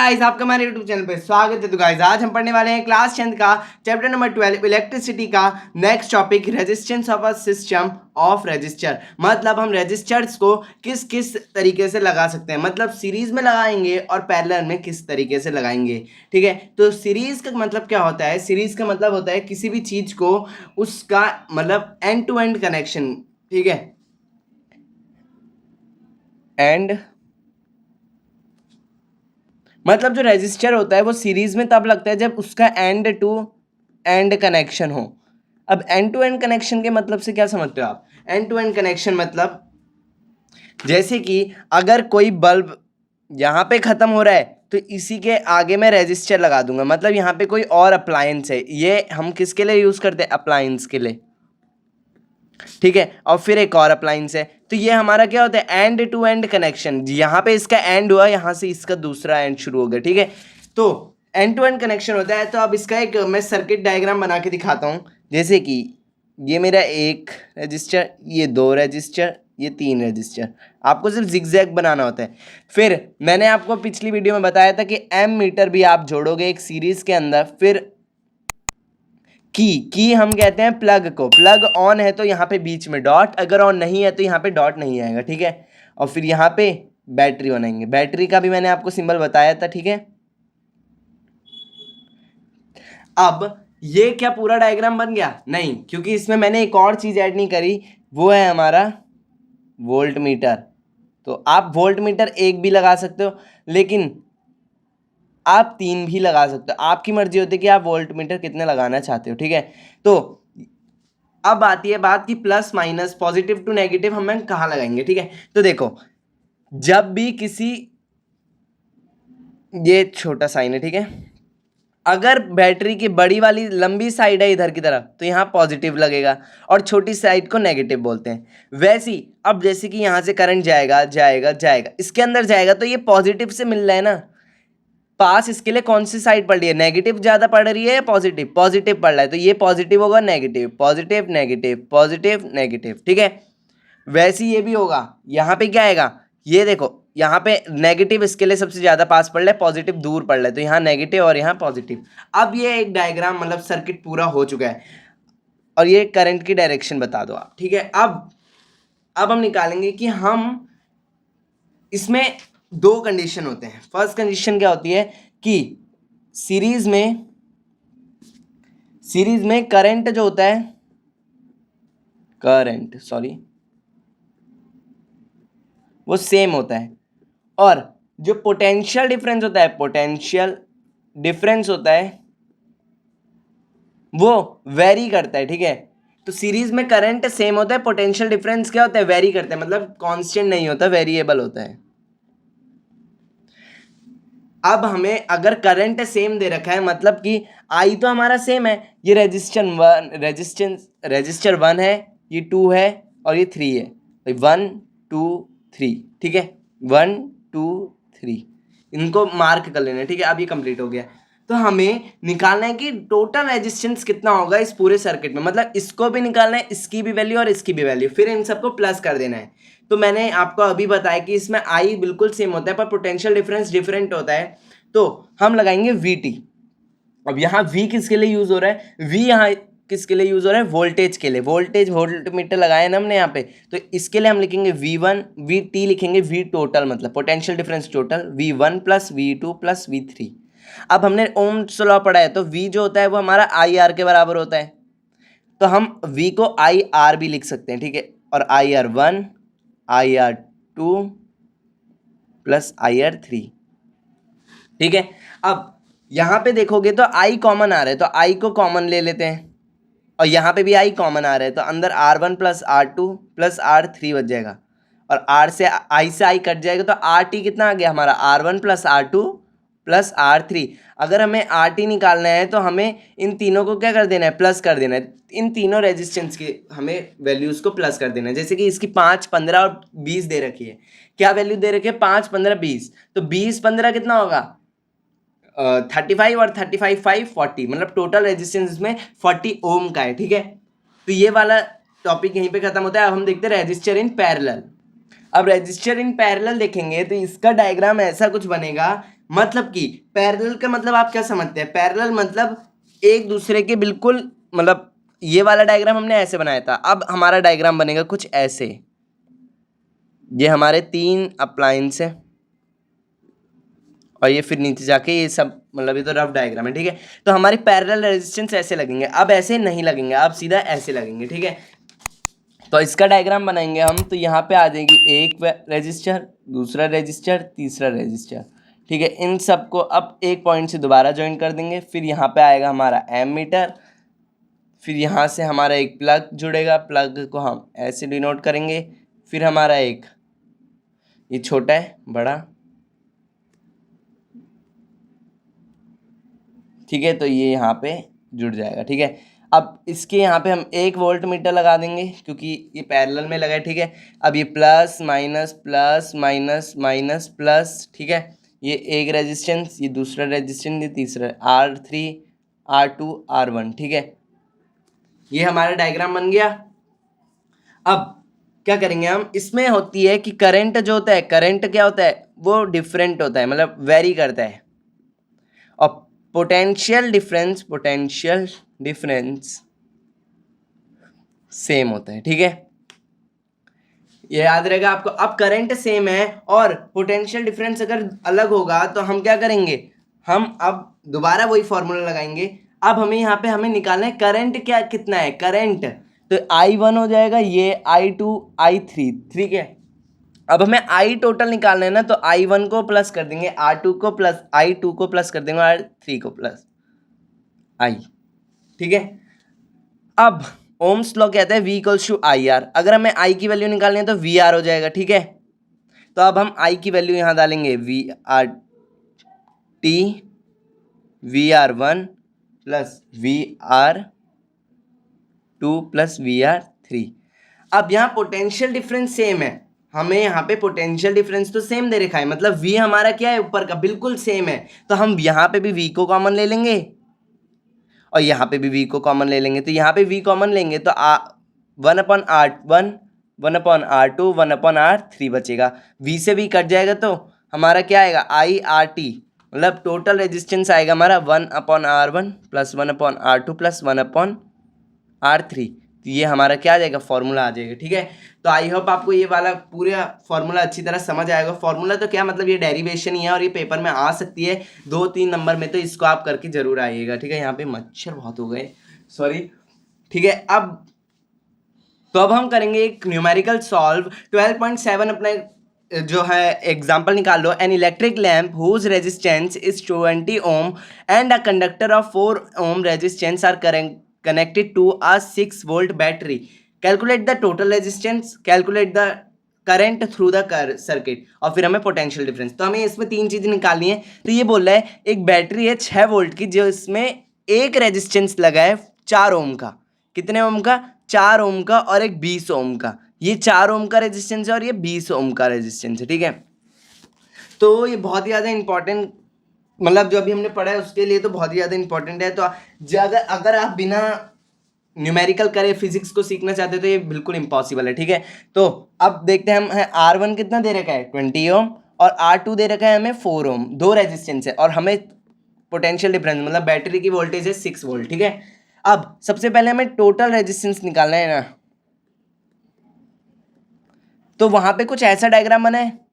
Guys, आपका हमारे YouTube channel पे स्वागत है। तो गाइस, आज हम पढ़ने वाले हैं क्लास 10 का चैप्टर नंबर 12 इलेक्ट्रिसिटी का next topic resistance of a system of register. मतलब हम रजिस्टर्स को किस किस तरीके से लगा सकते हैं, मतलब सीरीज में लगाएंगे और पैरेलल में किस तरीके से लगाएंगे। ठीक है, तो सीरीज का मतलब क्या होता है? सीरीज का मतलब होता है किसी भी चीज को उसका मतलब एंड टू एंड कनेक्शन। ठीक है, एंड मतलब जो रेजिस्टर होता है वो सीरीज में तब लगता है जब उसका एंड टू एंड कनेक्शन हो। अब एंड टू एंड कनेक्शन के मतलब से क्या समझते हो आप? एंड टू एंड कनेक्शन मतलब जैसे कि अगर कोई बल्ब यहाँ पे ख़त्म हो रहा है तो इसी के आगे मैं रेजिस्टर लगा दूंगा। मतलब यहाँ पे कोई और अप्लायंस है, ये हम किसके लिए यूज़ करते हैं? अप्लायंस के लिए। ठीक है, और फिर एक और अप्लायंस है, तो ये हमारा क्या होता है? End to end connection. यहाँ पे इसका एंड हुआ, यहाँ से इसका दूसरा एंड शुरू हो गया। ठीक है, तो एंड टू एंड कनेक्शन होता है। तो अब इसका एक मैं सर्किट डायग्राम बना के दिखाता हूँ। जैसे कि ये मेरा एक रजिस्टर, ये दो रजिस्टर, ये तीन रजिस्टर। आपको सिर्फ जिगजैग बनाना होता है। फिर मैंने आपको पिछली वीडियो में बताया था कि एम मीटर भी आप जोड़ोगे एक सीरीज के अंदर। फिर की हम कहते हैं प्लग को। प्लग ऑन है तो यहाँ पे बीच में डॉट, अगर ऑन नहीं है तो यहाँ पे डॉट नहीं आएगा। ठीक है, और फिर यहाँ पे बैटरी बनाएंगे। बैटरी का भी मैंने आपको सिंबल बताया था। ठीक है, अब ये क्या पूरा डायग्राम बन गया? नहीं, क्योंकि इसमें मैंने एक और चीज़ ऐड नहीं करी, वो है हमारा वोल्ट मीटर। तो आप वोल्ट मीटर एक भी लगा सकते हो, लेकिन आप तीन भी लगा सकते हो। आपकी मर्जी होती है कि आप वोल्ट मीटर कितने लगाना चाहते हो। ठीक है, तो अब आती है बात कि plus minus, positive to negative हम कहाँ लगाएंगे। ठीक है, तो देखो, जब भी किसी, ये छोटा साइन है। ठीक है, अगर बैटरी की बड़ी वाली लंबी साइड है इधर की तरफ तो यहाँ पॉजिटिव लगेगा और छोटी साइड को नेगेटिव बोलते हैं। वैसे ही अब जैसे कि यहाँ से करंट जाएगा जाएगा जाएगा, इसके अंदर जाएगा तो ये पॉजिटिव से मिल रहा है ना। पास इसके लिए कौन सी साइड पड़ रही है? नेगेटिव ज़्यादा पड़ रही है या पॉजिटिव? पॉजिटिव पड़ रहा है, तो ये पॉजिटिव होगा, negative, positive negative, positive negative. ठीक है, वैसे ही ये भी होगा। यहाँ पे क्या आएगा? ये देखो, यहाँ पे नेगेटिव इसके लिए सबसे ज़्यादा पास पड़ रहा है, पॉजिटिव दूर पड़ रहा है, तो यहाँ नेगेटिव और यहाँ पॉजिटिव। अब ये एक डायग्राम मतलब सर्किट पूरा हो चुका है और ये करंट की डायरेक्शन बता दो आप। ठीक है, अब हम निकालेंगे कि हम इसमें दो कंडीशन होते हैं। फर्स्ट कंडीशन क्या होती है कि सीरीज में करंट जो होता है, करंट सॉरी, वो सेम होता है, और जो पोटेंशियल डिफरेंस होता है, पोटेंशियल डिफरेंस होता है, वो वेरी करता है। ठीक है, तो सीरीज में करंट सेम होता है, पोटेंशियल डिफरेंस क्या होता है? वेरी करता है, मतलब कांस्टेंट नहीं होता, वेरिएबल होता है। अब हमें अगर करंट सेम दे रखा है, मतलब कि आई तो हमारा सेम है, ये रजिस्टर वन है, ये टू है और ये थ्री है, तो 1 2 3। ठीक है, 1 2 3 इनको मार्क कर लेना है। ठीक है, अब ये कंप्लीट हो गया। तो हमें निकालना है कि टोटल रेजिस्टेंस कितना होगा इस पूरे सर्किट में। मतलब इसको भी निकालना है, इसकी भी वैल्यू और इसकी भी वैल्यू, फिर इन सबको प्लस कर देना है। तो मैंने आपको अभी बताया कि इसमें आई बिल्कुल सेम होता है पर पोटेंशियल डिफरेंस डिफरेंट होता है, तो हम लगाएंगे VT। अब यहाँ V किसके लिए यूज हो रहा है? V यहाँ किसके लिए यूज हो रहा है? वोल्टेज के लिए। वोल्टेज वोल्ट मीटर लगाया ना हमने यहाँ पे, तो इसके लिए हम लिखेंगे V1, VT लिखेंगे V टोटल, मतलब potential difference total, V1 plus V2 plus V3। अब हमने ओम्स लॉ पढ़ा है, तो V जो होता है वो हमारा IR के बराबर होता है, तो हम V को IR भी लिख सकते हैं। ठीक है, और IR1 IR2 प्लस IR3। ठीक है, अब यहाँ पे देखोगे तो I कॉमन आ रहा है, तो I को कॉमन ले लेते हैं, और यहाँ पे भी I कॉमन आ रहा है, तो अंदर R1 plus R2 plus R3 बच जाएगा, और R से I से I कट जाएगा, तो RT कितना आ गया हमारा? R1 plus R2 plus R3। अगर हमें RT निकालना है तो हमें इन तीनों को क्या कर देना है? प्लस कर देना है। इन तीनों रेजिस्टेंस की हमें वैल्यूज़ को प्लस कर देना है। जैसे कि इसकी 5 15 और 20 दे रखी है। क्या वैल्यू दे रखी है? 5 15 20, तो 20 15 कितना होगा? 35 और 35 5 40, मतलब टोटल रेजिस्टेंस इसमें 40 ओम का है। ठीक है, तो ये वाला टॉपिक यहीं पे खत्म होता है। अब हम देखते हैं रेजिस्टर इन पैरेलल। अब रेजिस्टर इन पैरेलल देखेंगे तो इसका डायग्राम ऐसा कुछ बनेगा, मतलब कि पैरेलल का मतलब आप क्या समझते हैं? पैरेलल मतलब एक दूसरे के बिल्कुल, मतलब ये वाला डायग्राम हमने ऐसे बनाया था, अब हमारा डायग्राम बनेगा कुछ ऐसे। ये हमारे 3 अप्लायंस है और ये फिर नीचे जाके ये सब, मतलब ये तो रफ डायग्राम है, ठीक है। तो हमारी पैरेलल रेजिस्टेंस ऐसे लगेंगे, अब ऐसे नहीं लगेंगे, अब सीधा ऐसे लगेंगे, ठीक है। तो इसका डायग्राम बनाएंगे हम, तो यहाँ पे आ जाएगी एक रेजिस्टर, दूसरा रेजिस्टर, तीसरा रेजिस्टर, ठीक है। इन सबको अब एक पॉइंट से दोबारा ज्वाइन कर देंगे, फिर यहाँ पे आएगा हमारा एमीटर, फिर यहाँ से हमारा एक प्लग जुड़ेगा, प्लग को हम ऐसे डिनोट करेंगे, फिर हमारा एक ये छोटा है बड़ा, ठीक है, तो ये यहाँ पे जुड़ जाएगा, ठीक है। अब इसके यहाँ पे हम 1 वोल्ट मीटर लगा देंगे क्योंकि ये पैरेलल में लगा है, ठीक है। अब ये plus minus plus minus minus plus, ठीक है। ये एक रेजिस्टेंस, ये दूसरा रेजिस्टेंस, ये तीसरा R3 R2 R1, ठीक है। ये हमारा डायग्राम बन गया। अब क्या करेंगे हम, इसमें होती है कि करंट जो होता है, करंट क्या होता है, वो डिफरेंट होता है, मतलब वेरी करता है। और पोटेंशियल डिफरेंस सेम होता है, ठीक है। ये याद रहेगा आपको। अब करंट सेम है और पोटेंशियल डिफरेंस अगर अलग होगा तो हम क्या करेंगे, हम अब दोबारा वही फॉर्मूला लगाएंगे। अब हमें यहाँ पे हमें निकालना है करंट क्या कितना है, करंट तो I1 हो जाएगा, ये I2 I3, ठीक है। अब हमें I टोटल निकालना है ना, तो I1 को प्लस कर देंगे, R2 को प्लस I2 को प्लस कर देंगे, R3 को प्लस I, ठीक है। अब ओम्स लॉ कहता है V equals to I R, अगर हमें I की वैल्यू निकालनी है तो वी आर हो जाएगा, ठीक है। तो अब हम I की वैल्यू यहाँ डालेंगे, V R T VR1 plus VR2 plus VR3। अब यहाँ पोटेंशियल डिफरेंस सेम है, हमें यहाँ पे पोटेंशियल डिफरेंस तो सेम दे रखा है, मतलब V हमारा क्या है, ऊपर का बिल्कुल सेम है, तो हम यहाँ पे भी V को कॉमन ले लेंगे और यहाँ पे भी V को कॉमन ले लेंगे। तो यहाँ पे V कॉमन लेंगे तो 1/R1 1/R2 1/R3 बचेगा, V से V कट जाएगा तो हमारा क्या आएगा, IRT, मतलब टोटल रेजिस्टेंस आएगा हमारा 1/R1 plus 1/R2 plus 1/R3। तो ये हमारा क्या आ जाएगा, फॉर्मूला आ जाएगा, ठीक है। तो आई होप आपको ये वाला पूरा फॉर्मूला अच्छी तरह समझ आएगा। फॉर्मूला तो क्या मतलब, ये डेरिवेशन ही है और ये पेपर में आ सकती है 2-3 नंबर में, तो इसको आप करके जरूर आइएगा, ठीक है। यहाँ पे मच्छर बहुत हो गए, सॉरी, ठीक है। अब हम करेंगे एक न्यूमेरिकल सॉल्व 12.7 अपने जो है एग्जाम्पल निकाल लो। An electric lamp whose resistance is 20 ohm and a conductor of 4 ohm resistance are connected to a 6 volt battery. Calculate the total resistance, calculate the current through the circuit, और फिर हमें potential difference. तो हमें इसमें 3 चीजें निकालनी है। तो ये बोल रहा है एक बैटरी है 6 वोल्ट की, जो इसमें एक रेजिस्टेंस लगा है 4 ओम का। कितने ओम का, 4 ओम का, और एक 20 ओम का। ये 4 ओम का रेजिस्टेंस है और ये 20 ओम का रेजिस्टेंस है, ठीक है। तो ये बहुत ही ज़्यादा इंपॉर्टेंट, मतलब जो अभी हमने पढ़ा है उसके लिए तो बहुत ही ज़्यादा इंपॉर्टेंट है। तो अगर आप बिना न्यूमेरिकल करे फिजिक्स को सीखना चाहते हो तो ये बिल्कुल इम्पॉसिबल है, ठीक है। तो अब देखते हैं, हम R1 कितना दे रखा है 20 ओम और R2 दे रखा है हमें 4 ओम, 2 रेजिस्टेंस है, और हमें पोटेंशियल डिफरेंस मतलब बैटरी की वोल्टेज है 6 वोल्ट, ठीक है। अब सबसे पहले हमें टोटल रेजिस्टेंस निकालना है ना, तो वहां पे कुछ ऐसा डायग्राम बना है,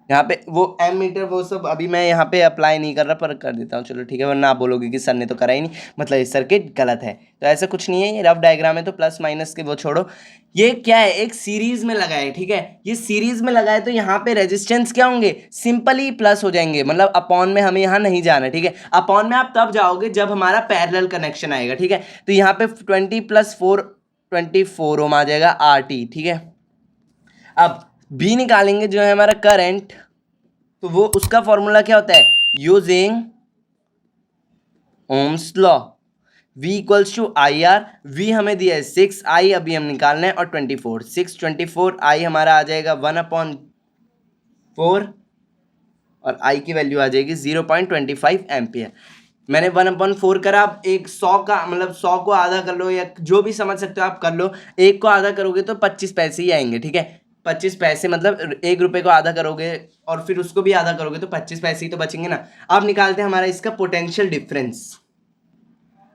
यहाँ पे वो एम मीटर वो सब अभी मैं यहाँ पे अप्लाई नहीं कर रहा, पर कर देता हूँ, चलो ठीक है, वरना आप बोलोगे कि सर ने तो करा ही नहीं, मतलब ये सर्किट गलत है। तो ऐसा कुछ नहीं है, ये रफ डायग्राम है, तो प्लस माइनस के वो छोड़ो। ये क्या है, एक सीरीज में लगा है, ठीक है। ये सीरीज में लगा है तो यहाँ पे रेजिस्टेंस क्या होंगे, सिंपली प्लस हो जाएंगे, मतलब अपॉन में हमें यहाँ नहीं जाना, ठीक है। अपॉन में आप तब जाओगे जब हमारा पैरेलल कनेक्शन आएगा, ठीक है। तो यहाँ पे 20 + 4 24 ओम आ जाएगा RT, ठीक है। अब B निकालेंगे जो है हमारा करंट, तो वो उसका फॉर्मूला क्या होता है, using Ohm's law, V equals to I R. V हमें दिया है 6, I अभी हम निकालना है, और 24, 6 24 I हमारा आ जाएगा 1/4 और I की वैल्यू आ जाएगी 0.25 एम्पियर। मैंने 1/4 करा, अब एक 100 का मतलब 100 को आधा कर लो, या जो भी समझ सकते हो आप कर लो, एक को आधा करोगे तो 25 पैसे ही आएंगे, ठीक है। 25 पैसे, मतलब 1 रुपये को आधा करोगे और फिर उसको भी आधा करोगे तो 25 पैसे ही तो बचेंगे ना। अब निकालते हैं हमारा इसका पोटेंशियल डिफरेंस।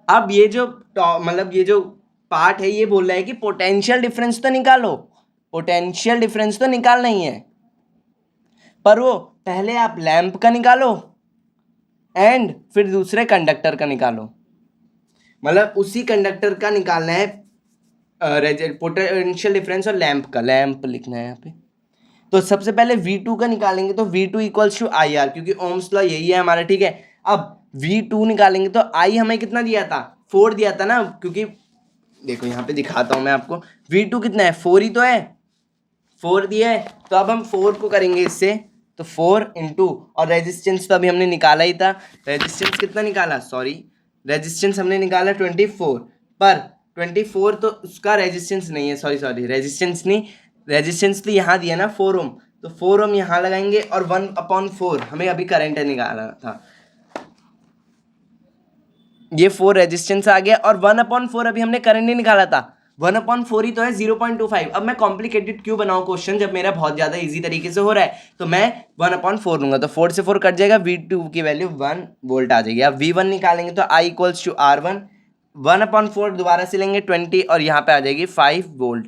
अब ये जो मतलब ये जो पार्ट है ये बोल रहा है कि पोटेंशियल डिफरेंस तो निकालो, पोटेंशियल डिफरेंस तो निकालना ही है, पर वो पहले आप लैंप का निकालो एंड फिर दूसरे कंडक्टर का निकालो, मतलब उसी कंडक्टर का निकालना है पोटेंशियल डिफरेंस, और लैंप का, लैंप लिखना है यहाँ पे। तो सबसे पहले V2 का निकालेंगे तो V2 इक्वल्स टू IR, क्योंकि ओम्स लॉ यही है हमारा, ठीक है। अब V2 निकालेंगे तो I हमें कितना दिया था, 4 दिया था ना, क्योंकि देखो यहाँ पे दिखाता हूँ मैं आपको, V2 कितना है, 4 ही तो है, 4 दिया है। तो अब हम 4 को करेंगे इससे, तो 4 इंटू, और रेजिस्टेंस तो अभी हमने निकाला ही था, रेजिस्टेंस कितना निकाला, सॉरी रेजिस्टेंस हमने निकाला 24, पर 24 तो उसका रेजिस्टेंस नहीं है, सॉरी रेजिस्टेंस नहीं, रेजिस्टेंस तो यहाँ दिया ना 4 ओम, तो 4 ओम यहाँ लगाएंगे, और 1/4 हमें अभी करंट निकालना था, ये 4 रेजिस्टेंस आ गया, और 1/4 अभी हमने करंट नहीं निकाला था, 1/4 ही तो है 0.25। अब मैं कॉम्प्लिकेटेड क्यों बनाऊं क्वेश्चन जब मेरा बहुत ज़्यादा इजी तरीके से हो रहा है, तो मैं 1/4 लूंगा, तो 4 से 4 कट जाएगा, V2 की वैल्यू 1 वोल्ट आ जाएगी। अब V1 निकालेंगे तो I इक्वल्स टू R1, 1/4 दोबारा से लेंगे 20, और यहाँ पे आ जाएगी 5 वोल्ट,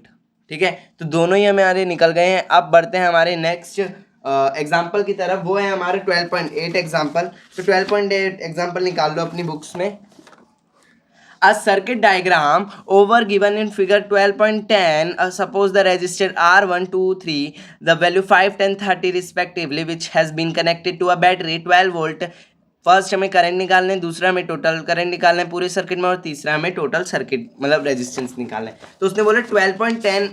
ठीक है। तो दोनों ही हमारे निकल गए हैं। अब बढ़ते हैं हमारे नेक्स्ट एग्जाम्पल की तरफ, वो है हमारे 12.8 एग्जाम्पल। तो 12.8 एग्जाम्पल निकाल लो अपनी बुक्स में। A circuit diagram over given in figure 12.10, suppose the resistor R1, 2, 3, the value 5, 10, 30 respectively, which has been connected to a battery 12 volt. First हमें करंट निकालना है, दूसरा हमें टोटल करंट निकालना है पूरे सर्किट में, और तीसरा हमें टोटल सर्किट मतलब रेजिस्टेंस निकालना है। तो उसने बोला 12.10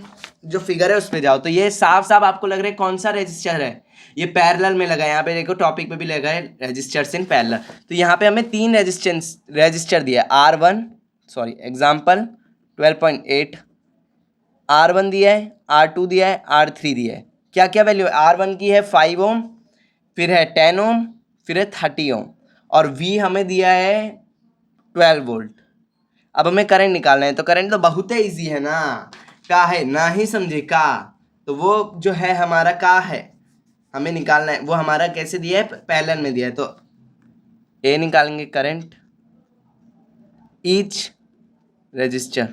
जो फिगर है उस पर जाओ, तो ये साफ साफ आपको लग रहा है कौन सा रेजिस्टर है, ये पैरेलल में लगा है, यहाँ पे देखो टॉपिक पे भी लगा है रेजिस्टर्स इन पैरेलल। तो यहाँ पे हमें 3 रेजिस्टर दिया है, R1 सॉरी एग्जाम्पल 12.8, R1 दिया है, R2 दिया है, R3 दिया है। क्या क्या वैल्यू है, R1 की है 5 ओम, फिर है 10 ओम, फिर है 30 ओम, और V हमें दिया है 12 वोल्ट। अब हमें करंट निकालना है, तो करंट तो बहुत ही ईजी है ना, का है ना ही समझे का, तो वो जो है हमारा का है हमें निकालना है, वो हमारा कैसे दिया है, पैरेलल में दिया है। तो ए निकालेंगे करंट ईच रजिस्टर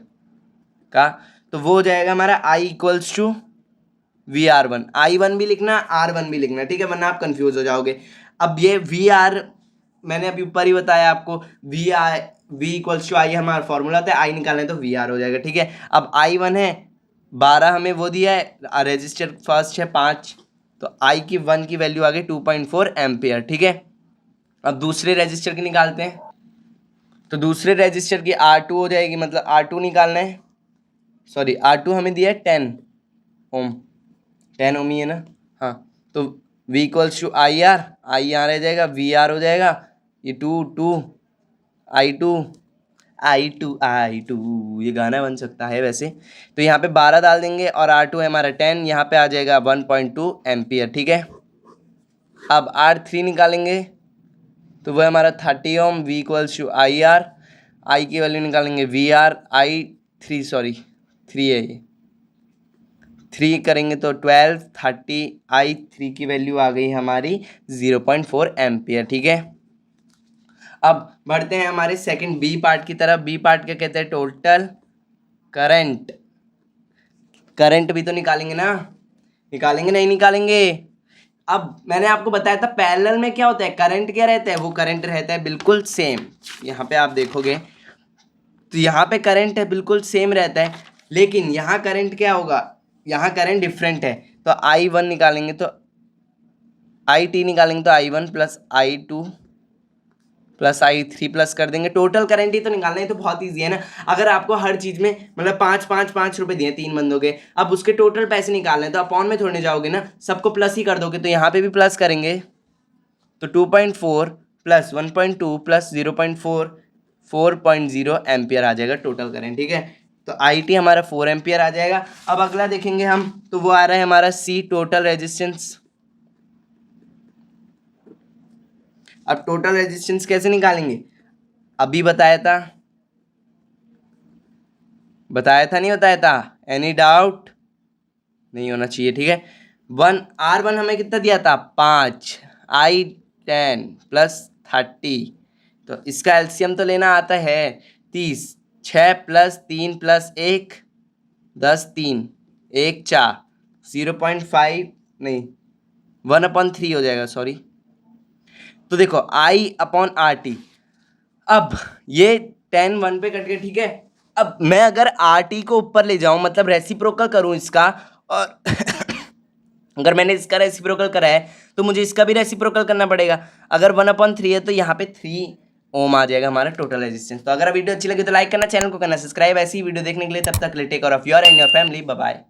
का, तो वो हो जाएगा हमारा I equals to VR1, I1 भी लिखना R1 भी लिखना, ठीक है, वरना आप कंफ्यूज हो जाओगे। अब ये VR मैंने अभी ऊपर ही बताया आपको, V इक्वल्स टू I हमारा फॉर्मूला था, I निकालना है तो VR हो जाएगा, ठीक है। अब I1 है 12, हमें वो दिया है, रजिस्टर फर्स्ट है 5, तो I की 1 की वैल्यू आ गई 2.4 एम्पियर, ठीक है। अब दूसरे रजिस्टर की निकालते हैं, तो दूसरे रजिस्टर की R2 हो जाएगी, मतलब R2 निकालना है, सॉरी R2 हमें दिया है 10 ओम, 10 ओम ही है ना, हाँ। तो V equals to IR, IR आ जाएगा, VR हो जाएगा, ये 2 I2 ये गाना बन सकता है वैसे। तो यहाँ पे 12 डाल देंगे, और R2 है हमारा 10, यहाँ पे आ जाएगा 1.2 एम्पियर, ठीक है। अब R3 निकालेंगे, तो वह हमारा 30 ohm, V equals to IR, I की वैल्यू निकालेंगे VR, I3 सॉरी 3 है ये, 3 करेंगे तो 12, 30, I3 की वैल्यू आ गई हमारी 0.4 एम्पियर, ठीक है। अब बढ़ते हैं हमारे सेकंड बी पार्ट की तरफ। बी पार्ट क्या कहते हैं, टोटल करंट। करंट भी तो निकालेंगे ना, निकालेंगे नहीं निकालेंगे। अब मैंने आपको बताया था पैरेलल में क्या होता है, करंट क्या रहता है, वो करंट रहता है बिल्कुल सेम। यहाँ पे आप देखोगे तो यहाँ पे करंट है बिल्कुल सेम रहता है, लेकिन यहाँ करंट क्या होगा, यहाँ करंट डिफरेंट है। तो I1 निकालेंगे तो IT निकालेंगे तो I1 plus I2 plus I3 plus कर देंगे, टोटल करंट ही तो निकालना है। तो बहुत ईजी है ना, अगर आपको हर चीज में मतलब 5 रुपए दिए 3 बंदों के, अब उसके टोटल पैसे निकालने हैं तो अपॉन में थोड़े जाओगे ना, सबको प्लस ही कर दोगे। तो यहाँ पे भी प्लस करेंगे तो 2.4 प्लस 1.2 प्लस 0.4 4.0 एम्पियर आ जाएगा टोटल करंट, ठीक है। तो IT हमारा 4 एम्पियर आ जाएगा। अब अगला देखेंगे हम, तो वो आ रहा है हमारा C टोटल रेजिस्टेंस। अब टोटल रेजिस्टेंस कैसे निकालेंगे, अभी बताया था नहीं बताया था, एनी डाउट। नहीं होना चाहिए, ठीक है। R1 हमें कितना दिया था 5, I 10 प्लस 30, तो इसका एलसीएम तो लेना आता है 30, 6 प्लस 3 प्लस 1 10, 3 1 4 0.5 नहीं 1/3 हो जाएगा, सॉरी। तो देखो I/RT, अब ये 10 1 पे कट गया, ठीक है। अब मैं अगर RT को ऊपर ले जाऊं, मतलब रेसिप्रोकल करूं इसका, और अगर मैंने इसका रेसिप्रोकल करा है तो मुझे इसका भी रेसिप्रोकल करना पड़ेगा। अगर 1/3 है तो यहाँ पे 3 ओम आ जाएगा हमारा टोटल रेजिस्टेंस। तो अगर वीडियो अच्छी लगी तो लाइक करना, चैनल को करना सब्सक्राइब। ऐसी ही वीडियो देखने के लिए तब तक take care of your and your family, bye bye.